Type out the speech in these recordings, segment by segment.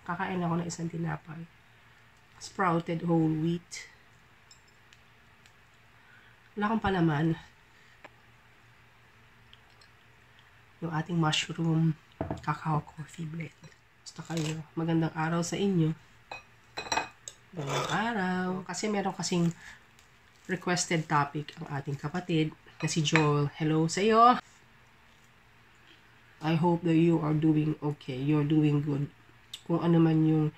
Kakain ako ng isang tinapay. Sprouted whole wheat. Wala kang palaman. Yung ating mushroom cacao coffee blend. Basta kayo. Magandang araw sa inyo. Magandang araw. Kasi meron kasing requested topic ang ating kapatid na si Joel. Hello sa iyo. I hope that you are doing okay. You're doing good. Kung ano man yung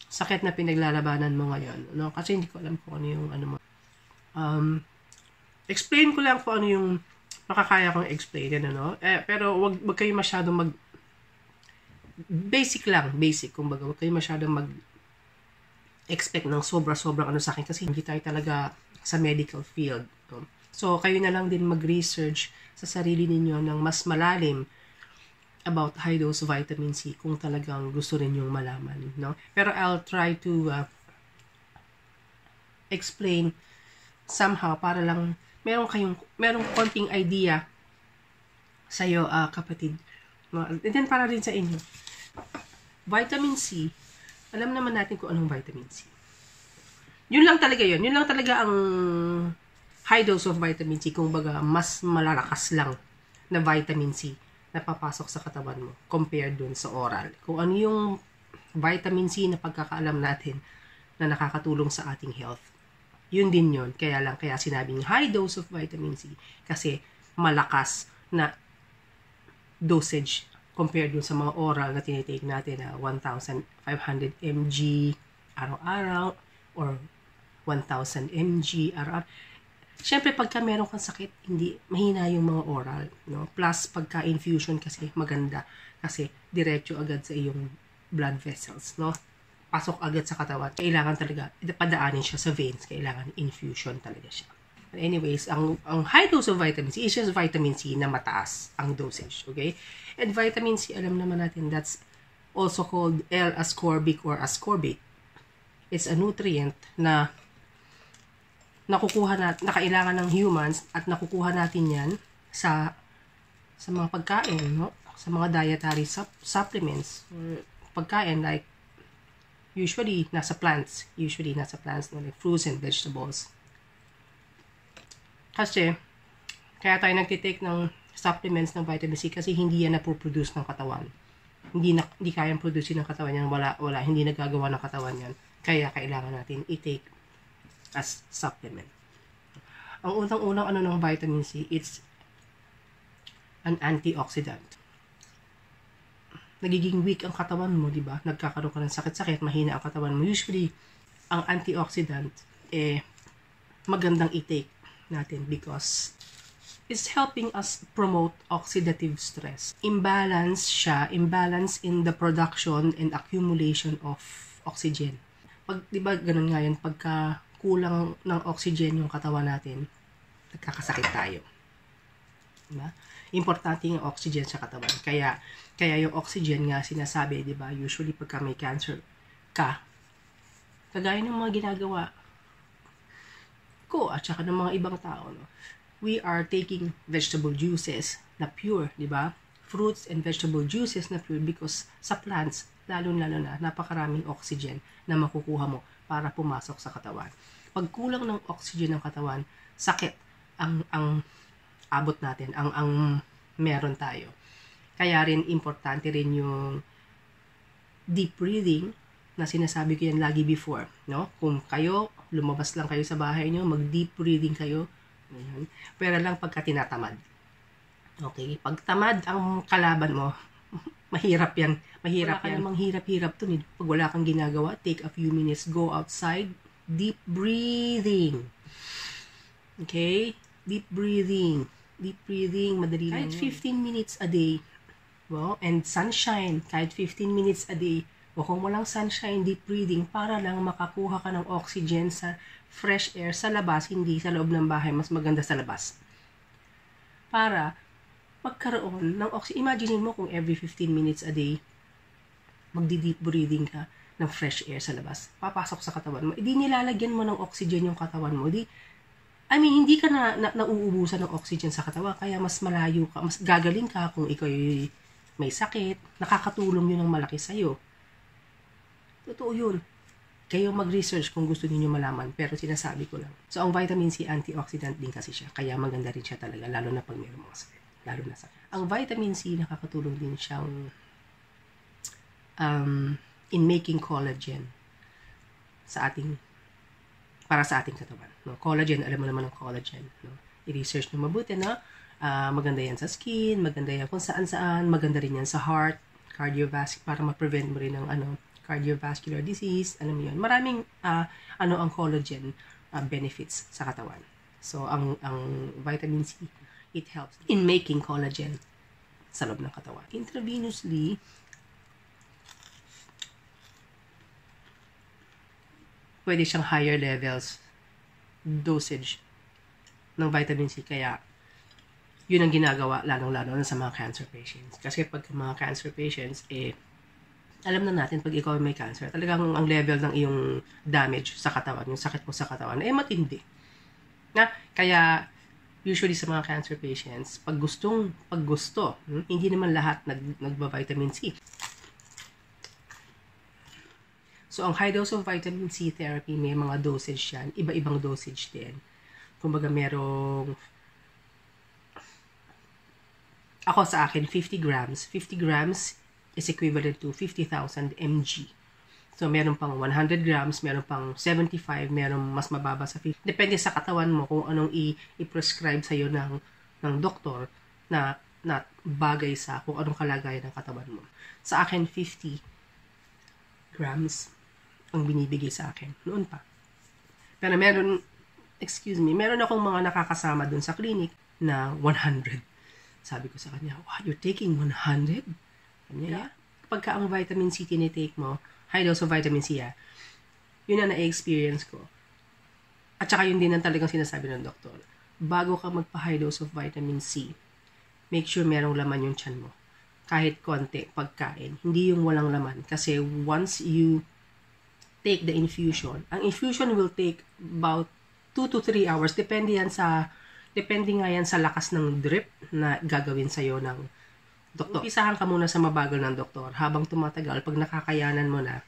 sakit na pinaglalabanan mo ngayon. No? Kasi hindi ko alam kung ano yung ano mo. Explain ko lang kung ano yung makakaya kong explain. Ano? Pero wag kayo masyadong basic lang. Basic. Kumbaga, wag kayo masyadong expect ng sobra-sobrang ano sa akin kasi hindi tayo talaga sa medical field. No? So, kayo na lang din mag-research sa sarili ninyo ng mas malalim about high-dose vitamin C kung talagang gusto rin yung malaman. No? Pero I'll try to explain somehow para lang merong konting idea sa'yo, kapatid. No? And then para rin sa inyo. Vitamin C, alam naman natin kung anong vitamin C. Yun lang talaga yun. Yun lang talaga ang high dose of vitamin C, kung baga, mas malalakas lang na vitamin C na papasok sa katawan mo compared dun sa oral. Kung ano yung vitamin C na pagkakaalam natin na nakakatulong sa ating health. Yun din yun. Kaya sinabing high dose of vitamin C kasi malakas na dosage compared dun sa mga oral na tinitake natin na 1,500 mg araw-araw or 1,000 mg araw-araw. Siyempre, pagka meron kang sakit, hindi mahina yung mga oral, no? Plus, pagka infusion kasi maganda kasi diretso agad sa iyong blood vessels, no? Pasok agad sa katawan. Kailangan talaga padaanin siya sa veins. Kailangan infusion talaga siya. But anyways, ang high dose of vitamin C is just vitamin C na mataas ang dosage, okay? And vitamin C, alam naman natin, that's also called L-ascorbic or ascorbate. It's a nutrient na na kailangan ng humans at nakukuha natin yan sa mga pagkain, no? Sa mga dietary supplements or pagkain like usually nasa plants, no? Like fruits and vegetables. Kasi kaya tayo nagtitake ng supplements ng vitamin C kasi hindi yan na-produce ng katawan. Hindi kayang produce ng katawan yan, hindi nagagawa ng katawan yan. Kaya kailangan natin i-take as supplement. Ang unang-unang ng vitamin C, it's an antioxidant. Nagiging weak ang katawan mo, di ba? Nagkakaroon ka ng sakit-sakit, mahina ang katawan mo. Usually, ang antioxidant, magandang i-take natin because it's helping us promote oxidative stress. Imbalance in the production and accumulation of oxygen. Di ba, ganun nga yan, pagka kulang ng oxygen yung katawan natin, nagkakasakit tayo. Diba? Importante yung oxygen sa katawan. Kaya yung oxygen nga sinasabi, di ba, usually pagka may cancer ka, kagaya ng mga ginagawa ko at saka ng mga ibang tao, no? We are taking vegetable juices na pure, di ba? Fruits and vegetable juices na pure because sa plants, lalo-lalo na napakaraming oxygen na makukuha mo para pumasok sa katawan. Pag kulang ng oxygen ng katawan, sakit ang abot natin, ang meron tayo. Kaya rin importante rin yung deep breathing na sinasabi ko yan lagi before, no? Kung kayo, lumabas lang kayo sa bahay nyo, mag-deep breathing kayo. Ayan. Pero lang pagka tinatamad. Okay? Pag tamad ang kalaban mo, mahirap yan. Wala ka namang hirap-hirap to. Pag wala kang ginagawa, take a few minutes, go outside, deep breathing. Okay? Deep breathing, madali lang. Kahit 15 minutes a day. Well, and sunshine, kahit 15 minutes a day. O kung walang sunshine, deep breathing, para lang makakuha ka ng oxygen sa fresh air sa labas, hindi sa loob ng bahay, mas maganda sa labas. Para magkaroon ng oxygen. Imagine mo kung every 15 minutes a day, magdi-deep breathing ka ng fresh air sa labas. Papasok sa katawan mo. Hindi nilalagyan mo ng oxygen yung katawan mo. Hindi ka nauubusan ng oxygen sa katawan. Kaya mas malayo ka, mas gagaling ka kung ikaw may sakit, nakakatulong yun ng malaki sa'yo. Totoo yun. Kayo mag-research kung gusto niyo malaman, pero sinasabi ko lang. So, ang vitamin C, antioxidant din kasi siya, kaya maganda rin siya talaga, lalo na pag mayroong mga sakit. Lalo na sakit. Ang vitamin C, nakakatulong din siyang in making collagen para sa ating katawan. No? Collagen, alam mo naman ang collagen. No? I-research nyo mabuti na maganda yan sa skin, maganda yan kung saan-saan, maganda rin yan sa heart, cardiovascular, para ma-prevent mo rin ng cardiovascular disease, alam mo yun. Maraming ang collagen benefits sa katawan. So, ang vitamin C, it helps in making collagen sa loob ng katawan. Intravenously, pwede siyang higher levels dosage ng vitamin C. Kaya, yun ang ginagawa, lalong-lalo na sa mga cancer patients. Kasi pag mga cancer patients, alam na natin, pag ikaw may cancer, talagang ang level ng iyong damage sa katawan, yung sakit mo sa katawan, matindi. Kaya, usually sa mga cancer patients, pag gusto, hindi naman lahat nagba-vitamin C. So, ang high dose of vitamin C therapy, may mga dosage yan. Iba-ibang dosage din. Kumbaga, ako sa akin, 50 grams. 50 grams is equivalent to 50,000 mg. So, meron pang 100 grams, meron pang 75, meron mas mababa sa 50. Depende sa katawan mo kung anong i-prescribe sa'yo ng doktor na bagay sa kung anong kalagayan ng katawan mo. Sa akin, 50 grams ang binibigay sa akin. Noon pa. Pero meron akong mga nakakasama dun sa clinic na 100. Sabi ko sa kanya, wow, you're taking 100? Yeah. Pagka ang vitamin C tinitake mo, high dose of vitamin C, yun na na-experience ko. At saka yun din ang talagang sinasabi ng doktor. Bago ka magpa-high dose of vitamin C, make sure merong laman yung tiyan mo. Kahit konti, pagkain. Hindi yung walang laman. Kasi once you take the infusion, ang infusion will take about 2 to 3 hours. Depende nga yan sa lakas ng drip na gagawin sa'yo ng doktor. Isahan ka muna sa mabagal ng doktor. Habang tumatagal, pag nakakayanan mo na,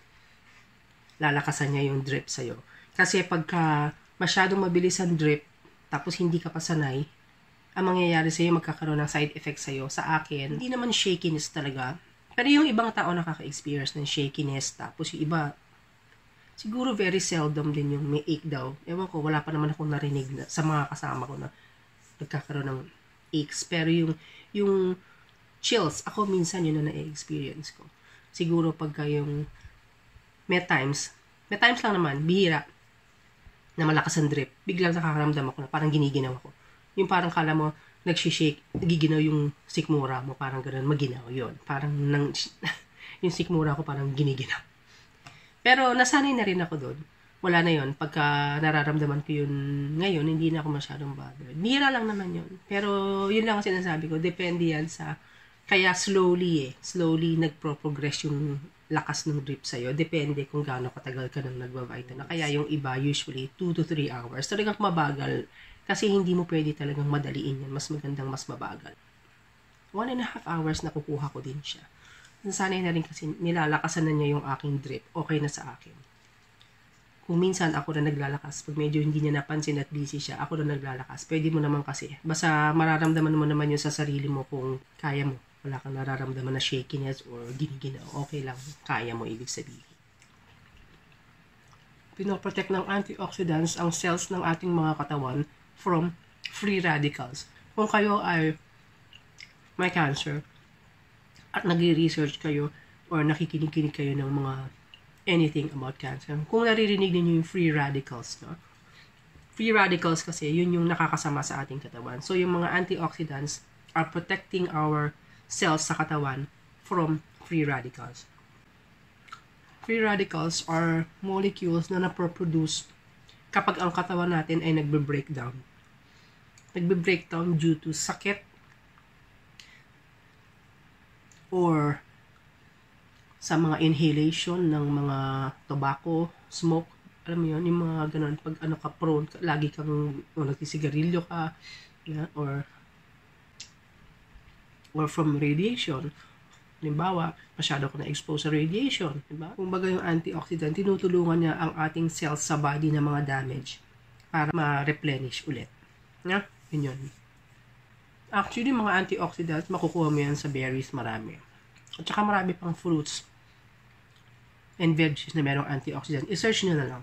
lalakasan niya yung drip sa'yo. Kasi pagka masyadong mabilis ang drip, tapos hindi ka pa sanay, ang mangyayari sa'yo, magkakaroon ng side effects sa'yo. Sa akin, hindi naman shakiness talaga. Pero yung ibang tao nakaka-experience ng shakiness, tapos yung iba, siguro very seldom din yung may ache daw. Ewan ko, wala pa naman akong narinig sa mga kasama ko na nagkakaroon ng aches. Pero yung chills, ako minsan yun na na-experience ko. Siguro pagka yung may times lang naman, bihira, na malakas ang drip, biglang nakakaramdam ako na parang giniginaw ako. Yung parang kala mo, nagsishake, nagiginaw yung sikmura mo, parang gano'n, maginaw, yun. Parang yung sikmura ko parang giniginaw. Pero nasanay na rin ako doon. Wala na yun. Pagka nararamdaman ko yun ngayon, hindi na ako masyadong bothered. Bihira lang naman yun. Pero yun lang ang sinasabi ko. Depende yan sa... Kaya slowly nagpo-progress yung lakas ng drip sa'yo. Depende kung gaano katagal ka nang nagba-vitamin. Kaya yung iba, usually 2 to 3 hours. Talagang mabagal. Kasi hindi mo pwede talagang madaliin yan. Mas magandang mas mabagal. 1.5 hours na kukuha ko din siya. Nasanay na rin kasi nilalakasan na niya yung aking drip. Okay na sa akin. Kung minsan ako na naglalakas, pag medyo hindi niya napansin at busy siya, ako na naglalakas. Pwede mo naman kasi. Basta mararamdaman mo naman yun sa sarili mo kung kaya mo. Wala kang nararamdaman na shakiness or giniginaw. Okay lang. Kaya mo, ibig sabihin. Pinoprotect ng antioxidants ang cells ng ating mga katawan from free radicals. Kung kayo ay may cancer, at nag-research kayo or nakikinig kayo ng mga anything about cancer, kung naririnig niyo yung free radicals, no? Free radicals kasi, yun yung nakakasama sa ating katawan. So, yung mga antioxidants are protecting our cells sa katawan from free radicals. Free radicals are molecules na naproproduce kapag ang katawan natin ay nagbe-breakdown. Nagbe-breakdown due to sakit, or sa mga inhalation ng mga tobacco, smoke, alam mo yun, yung mga ganun, pag ano ka prone, lagi kang nagsisigarilyo ka, yeah, or from radiation, Halimbawa, masyado ko na-expose sa radiation. Diba? Kung baga yung antioxidant, tinutulungan niya ang ating cells sa body na mga damage para ma-replenish ulit. Yeah? Yun. Actually, mga antioxidants, makukuha mo yan sa berries, marami. At saka marami pang fruits and veggies na merong antioxidant. I-search nyo na lang.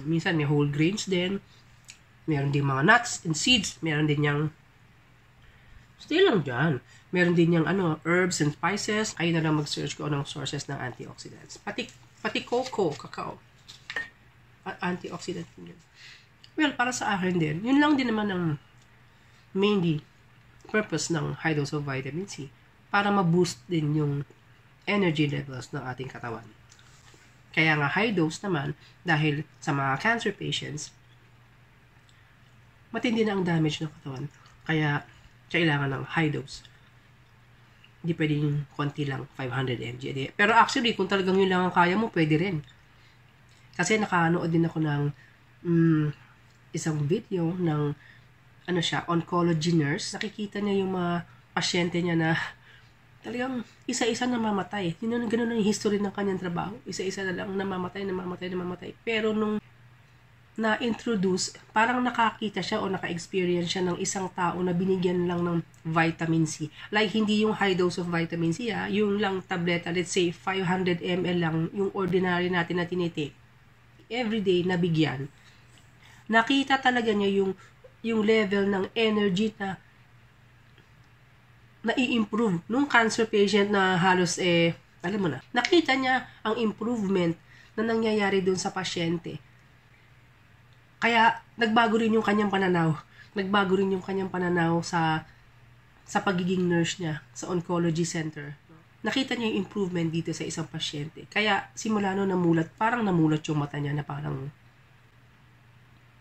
Minsan may whole grains din. Meron din mga nuts and seeds. Meron din yung stay lang dyan. Meron din yung herbs and spices. Kayo na lang mag-search kung anong sources ng antioxidants. Pati cocoa, cacao. Antioxidant din yun. Well, para sa akin din, yun lang din naman ang mainly purpose ng high dose of vitamin C para ma-boost din yung energy levels ng ating katawan. Kaya nga high dose naman dahil sa mga cancer patients, matindi na ang damage ng katawan. Kaya kailangan ng high dose. Hindi pwedeng konti lang, 500 mg. Pero actually, kung talagang yun lang ang kaya mo, pwede rin. Kasi nakanood din ako ng isang video ng oncology nurse. Nakikita niya yung mga pasyente niya na talagang isa-isa namamatay. Ganun ang history ng kanyang trabaho. Isa-isa na lang namamatay. Pero nung na-introduce, parang nakakita siya o naka-experience siya ng isang tao na binigyan lang ng vitamin C. Like, hindi yung high dose of vitamin C, yung lang tableta, let's say, 500 ml lang, yung ordinary natin na tinitake. Everyday, nabigyan. Nakita talaga niya yung level ng energy na i-improve. Nung cancer patient na halos, alam mo na, nakita niya ang improvement na nangyayari dun sa pasyente. Kaya, nagbago rin yung kanyang pananaw. Nagbago rin yung kanyang pananaw sa pagiging nurse niya sa oncology center. Nakita niya yung improvement dito sa isang pasyente. Kaya, simula no parang namulat yung mata niya na parang,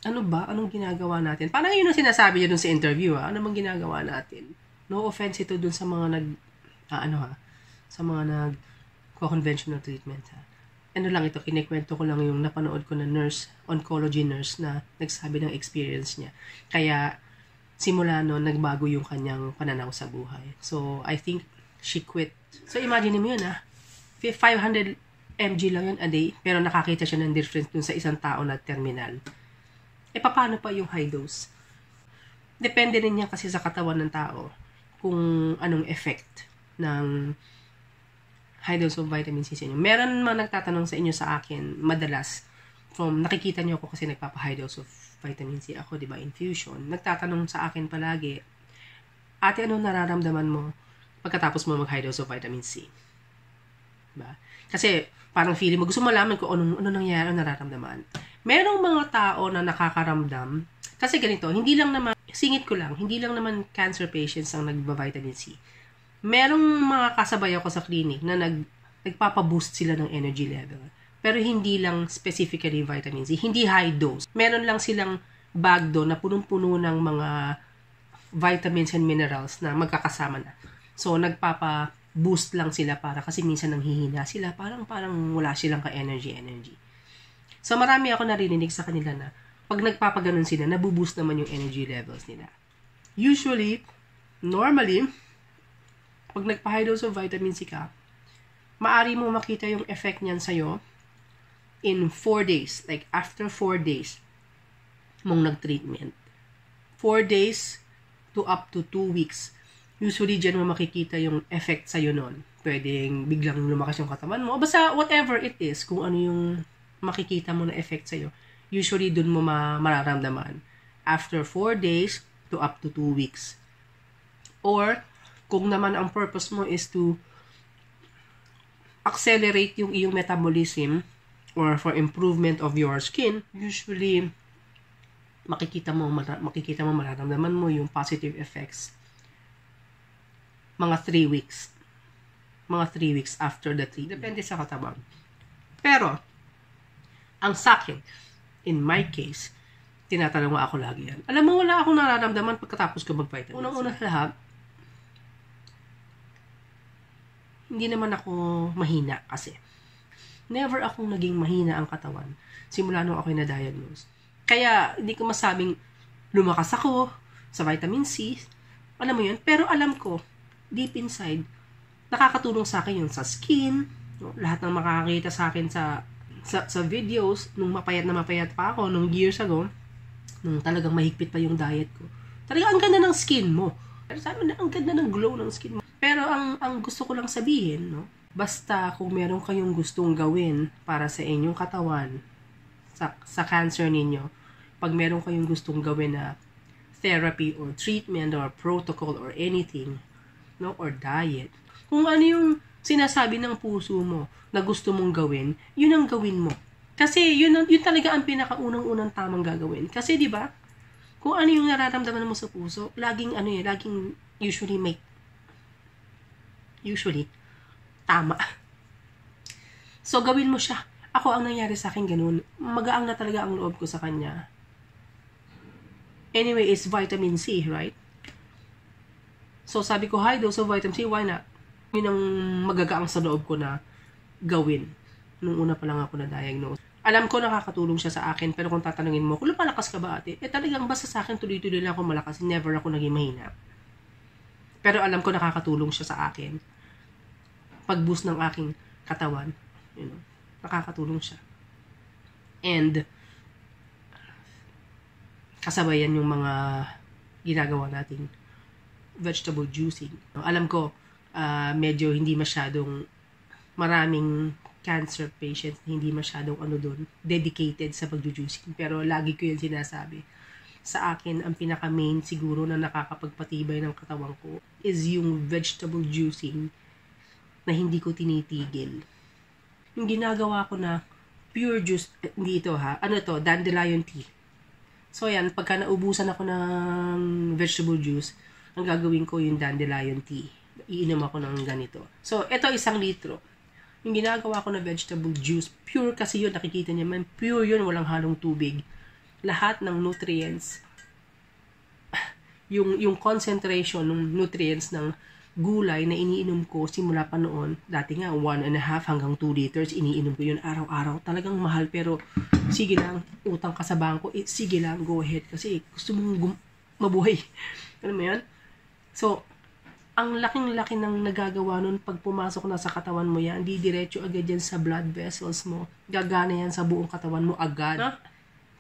ano ba? Anong ginagawa natin? Parang yun ang sinasabi niya dun sa interview, Ano bang ginagawa natin? No offense ito dun sa mga sa mga nag-conventional treatment, Ano lang ito, kinikwento ko lang yung napanood ko na oncology nurse na nagsabi ng experience niya. Kaya, simula no, nagbago yung kanyang pananaw sa buhay. So, I think she quit. So, imagine mo yun, 500 mg lang yun a day, pero nakakita siya ng difference dun sa isang tao na terminal. Paano pa yung high dose? Depende rin yan kasi sa katawan ng tao kung anong effect ng high dose of vitamin C sa inyo. Meron mga nagtatanong sa inyo sa akin, madalas, nakikita nyo ako kasi nagpapa-high dose of vitamin C ako, di ba, infusion. Nagtatanong sa akin palagi, ate, anong nararamdaman mo pagkatapos mo mag-high dose of vitamin C? Diba? Kasi, parang feeling mo, gusto mo malaman kung ano nangyayari, ano nararamdaman. Merong mga tao na nakakaramdam, kasi ganito, hindi lang naman cancer patients ang nagba-vitamin C. Merong mga kasabay ako sa clinic na nagpapaboost sila ng energy level. Pero hindi lang specifically vitamin C, hindi high dose. Meron lang silang bag doon na punong-puno ng mga vitamins and minerals na magkakasama na. So, nagpapa-boost lang sila kasi minsan nanghihina sila, parang wala silang ka-energy. So, marami ako narinig sa kanila na pag nagpapaganon sila, nabuboost naman yung energy levels nila. Normally, pag nagpa-high dose of vitamin C ka, maari mo makita yung effect niyan sa'yo in 4 days. Like, after 4 days mong nag-treatment. 4 days to up to 2 weeks. Usually, dyan mo makikita yung effect sa'yo nun. Pwedeng biglang lumakas yung katawan mo. Basta, whatever it is, kung ano yung makikita mo na effect sa'yo, usually, dun mo mararamdaman. After 4 days to up to 2 weeks. Or, kung naman ang purpose mo is to accelerate yung iyong metabolism or for improvement of your skin, usually, makikita mo mararamdaman mo yung positive effects mga 3 weeks. Mga 3 weeks after the treatment. Depende sa katawan. Pero, ang sakin, in my case, tinatanong mo ako lagi yan. Alam mo, wala akong nararamdaman pagkatapos ko mag-vitamin C. Unang-una sa lahat, hindi naman ako mahina kasi. Never akong naging mahina ang katawan simula nung ako'y na-diagnose. Kaya, hindi ko masabing lumakas ako sa vitamin C. Alam mo yun? Pero alam ko, deep inside, nakakatulong sa akin yung sa skin, no? Lahat ng makakakita sa akin sa videos, nung mapayat na mapayat pa ako, nung years ago, nung talagang mahigpit pa yung diet ko. Talaga, ang ganda ng skin mo. Pero sabi na, ang ganda ng glow ng skin mo. Pero ang gusto ko lang sabihin, no? Basta kung meron kayong gustong gawin para sa inyong katawan, sa cancer ninyo, pag meron kayong gustong gawin na therapy or treatment or protocol or anything, no, or diet, kung ano yung sinasabi ng puso mo na gusto mong gawin, yun ang gawin mo. Kasi yun talaga ang pinakaunang-unang tamang gagawin. Kasi 'di ba? Kung ano yung nararamdaman mo sa puso, laging usually tama. So gawin mo siya. Ako, ang nangyari sa akin ganun. Magaang na talaga ang loob ko sa kanya. Anyway, it's vitamin C, right? So sabi ko, high dose of vitamin C, why not? Yun ang magagaang sa loob ko na gawin. Nung una pa lang ako na-diagnose. Alam ko nakakatulong siya sa akin, pero kung tatanungin mo, kung malakas ka ba ate? Talagang basta sa akin, tuloy-tuloy lang ako malakas. Never ako naging mahina. Pero alam ko nakakatulong siya sa akin. Pag-boost ng aking katawan, nakakatulong siya. And, kasabayan yung mga ginagawa nating vegetable juicing. Alam ko, medyo hindi masyadong maraming cancer patients na hindi masyadong dedicated sa pag-juicing. Pero lagi ko yun sinasabi. Sa akin, ang pinaka-main siguro na nakakapagpatibay ng katawan ko is yung vegetable juicing na hindi ko tinitigil. Yung ginagawa ko na pure juice, hindi ito ha, dandelion tea. So yan, pagka naubusan ako ng vegetable juice, ang gagawin ko yung dandelion tea. Iinom ako ng ganito. So, ito 1 litro. Yung ginagawa ko na vegetable juice, pure kasi yun, nakikita niyo man, pure yun, walang halong tubig. Lahat ng nutrients, yung concentration ng nutrients ng gulay na iniinom ko simula pa noon, dati nga 1.5 hanggang 2 liters, iniinom ko yun araw-araw. Talagang mahal, pero sige lang, utang ka sa bangko, sige lang, go ahead, kasi gusto mong mabuhay. Alam mo yan? So, ang laking-laki ng nagagawa nun pag pumasok na sa katawan mo yan, di diretso agad yan sa blood vessels mo. Gagana yan sa buong katawan mo agad.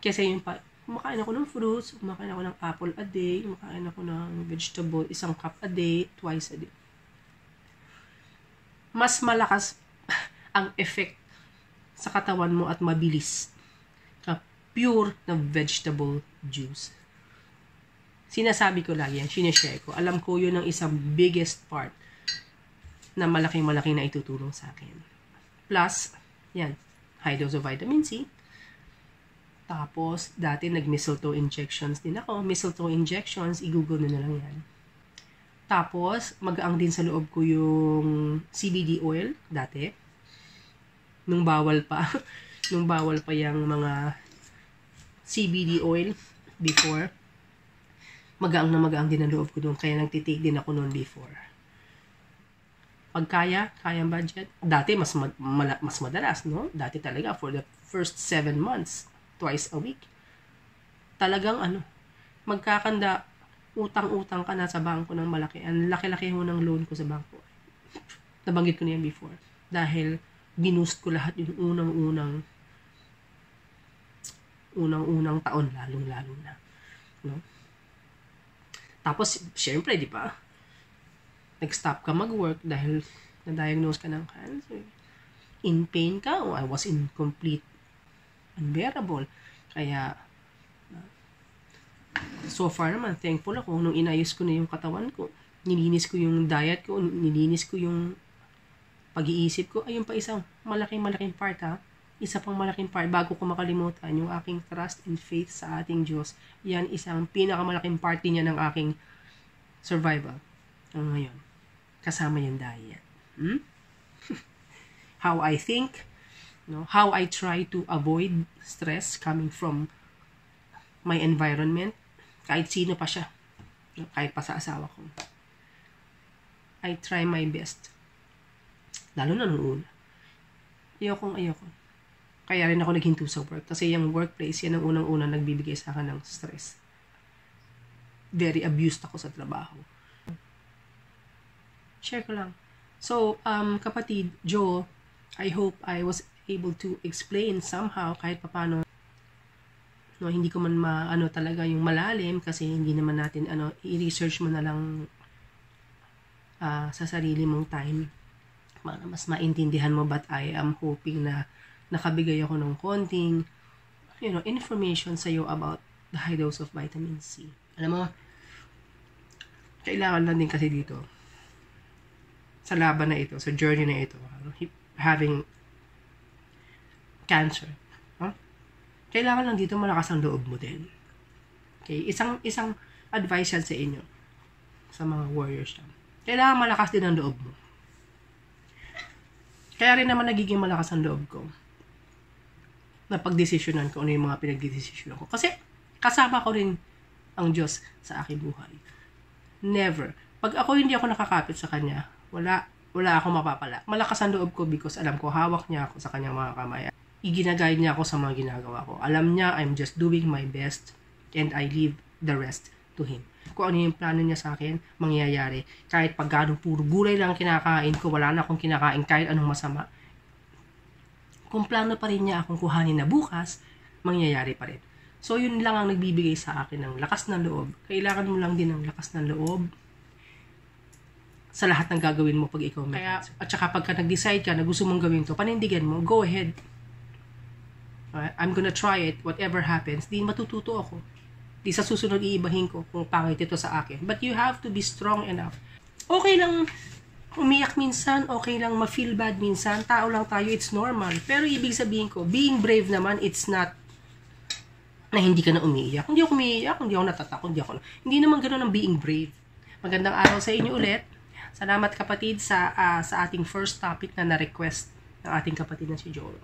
Kasi yun pa, kumakain ako ng fruits, kumakain ako ng apple a day, kumakain ako ng vegetable, 1 cup a day, twice a day. Mas malakas ang effect sa katawan mo at mabilis ka pure na vegetable juice. Sinasabi ko lagi yan, sinishare ko. Alam ko yun ang isang biggest part na malaking-malaki na itutulong sa akin. Plus, yan, high dose of vitamin C. Tapos, dati nag-mistletoe injections din ako. Mistletoe injections, i-google na lang yan. Tapos, magaang din sa loob ko yung CBD oil, dati. Nung bawal pa. Nung bawal pa yung mga CBD oil before. Magaang na magaang din ang loob ko doon. Kaya nagtitake din ako noon before. Pag kayang budget. Dati, mas madalas, no? Dati talaga, for the first 7 months, twice a week. Talagang magkakanda, utang-utang ka na sa bangko ng malaki. Ang laki-laki ho ng loan ko sa bangko. Nabanggit ko na yan before. Dahil binoost ko lahat yung unang taon, lalong-lalo na. No? Tapos, syempre, di ba? Nag-stop ka mag-work dahil na-diagnose ka ng cancer. In pain ka, I was in complete unbearable. Kaya, so far naman, thankful ako nung inayos ko na yung katawan ko. Nilinis ko yung diet ko, nilinis ko yung pag-iisip ko. Ayun pa isang malaking part ha. Isa pang malaking part, bago ko makalimutan, yung aking trust and faith sa ating Diyos. Yan isang pinakamalaking part niya ng aking survival. Ngayon, kasama yung diet. How I think, how I try to avoid stress coming from my environment, kahit sino pa siya, kahit pa sa asawa ko. I try my best. Lalo na nung una. Ayoko. Kaya rin ako naghinto sa work. Kasi yung workplace, yan ang unang-unang nagbibigay sa akin ng stress. Very abused ako sa trabaho. Share ko lang. So, kapatid, Joe, I hope I was able to explain somehow kahit papano. No, hindi ko man maano talaga yung malalim kasi hindi naman natin i-research mo na lang sa sarili mong time para mas maintindihan mo, but I am hoping na nakabigay ako ng konting information sa iyo about the high dose of vitamin C. Alam mo, kailangan lang din kasi dito sa laban na ito, sa journey na ito, having cancer. Kailangan lang dito malakas ang loob mo din. Okay? Isang advice yan sa inyo, sa mga warriors yan. Kailangan malakas din ang loob mo. Kaya rin naman nagiging malakas ang loob ko na pagdesisyonan ko ano yung mga pinagdesisyonan ko. Kasi kasama ko rin ang Diyos sa aking buhay. Never. Pag hindi ako nakakapit sa Kanya, wala akong mapapala. Malakas ang loob ko because alam ko hawak niya ako sa Kanyang mga kamay. Iginagayad niya ako sa mga ginagawa ko. Alam niya, I'm just doing my best and I leave the rest to Him. Kung ano yung plano niya sa akin, mangyayari. Kahit pag gano'ng puro gulay lang kinakain ko, wala na akong kinakain kahit anong masama. Kung plano pa rin niya akong kuhanin na bukas, mangyayari pa rin. So, yun lang ang nagbibigay sa akin ng lakas ng loob. Kailangan mo lang din ng lakas ng loob sa lahat ng gagawin mo pag ikaw may cancer. At saka pagka nag-decide ka na gusto mong gawin to, panindigan mo, go ahead. I'm gonna try it, whatever happens, di matututo ako. Di sa susunod iibahin ko kung pangit ito sa akin. But you have to be strong enough. Okay lang umiyak minsan, okay lang ma-feel bad minsan, tao lang tayo, it's normal. Pero ibig sabihin ko, being brave naman, it's not na hindi ka na umiiyak. Hindi ako umiiyak, hindi ako natatakot, hindi naman ganoon ang being brave. Magandang araw sa inyo ulit. Salamat kapatid sa ating first topic na na-request ng ating kapatid na si Joel.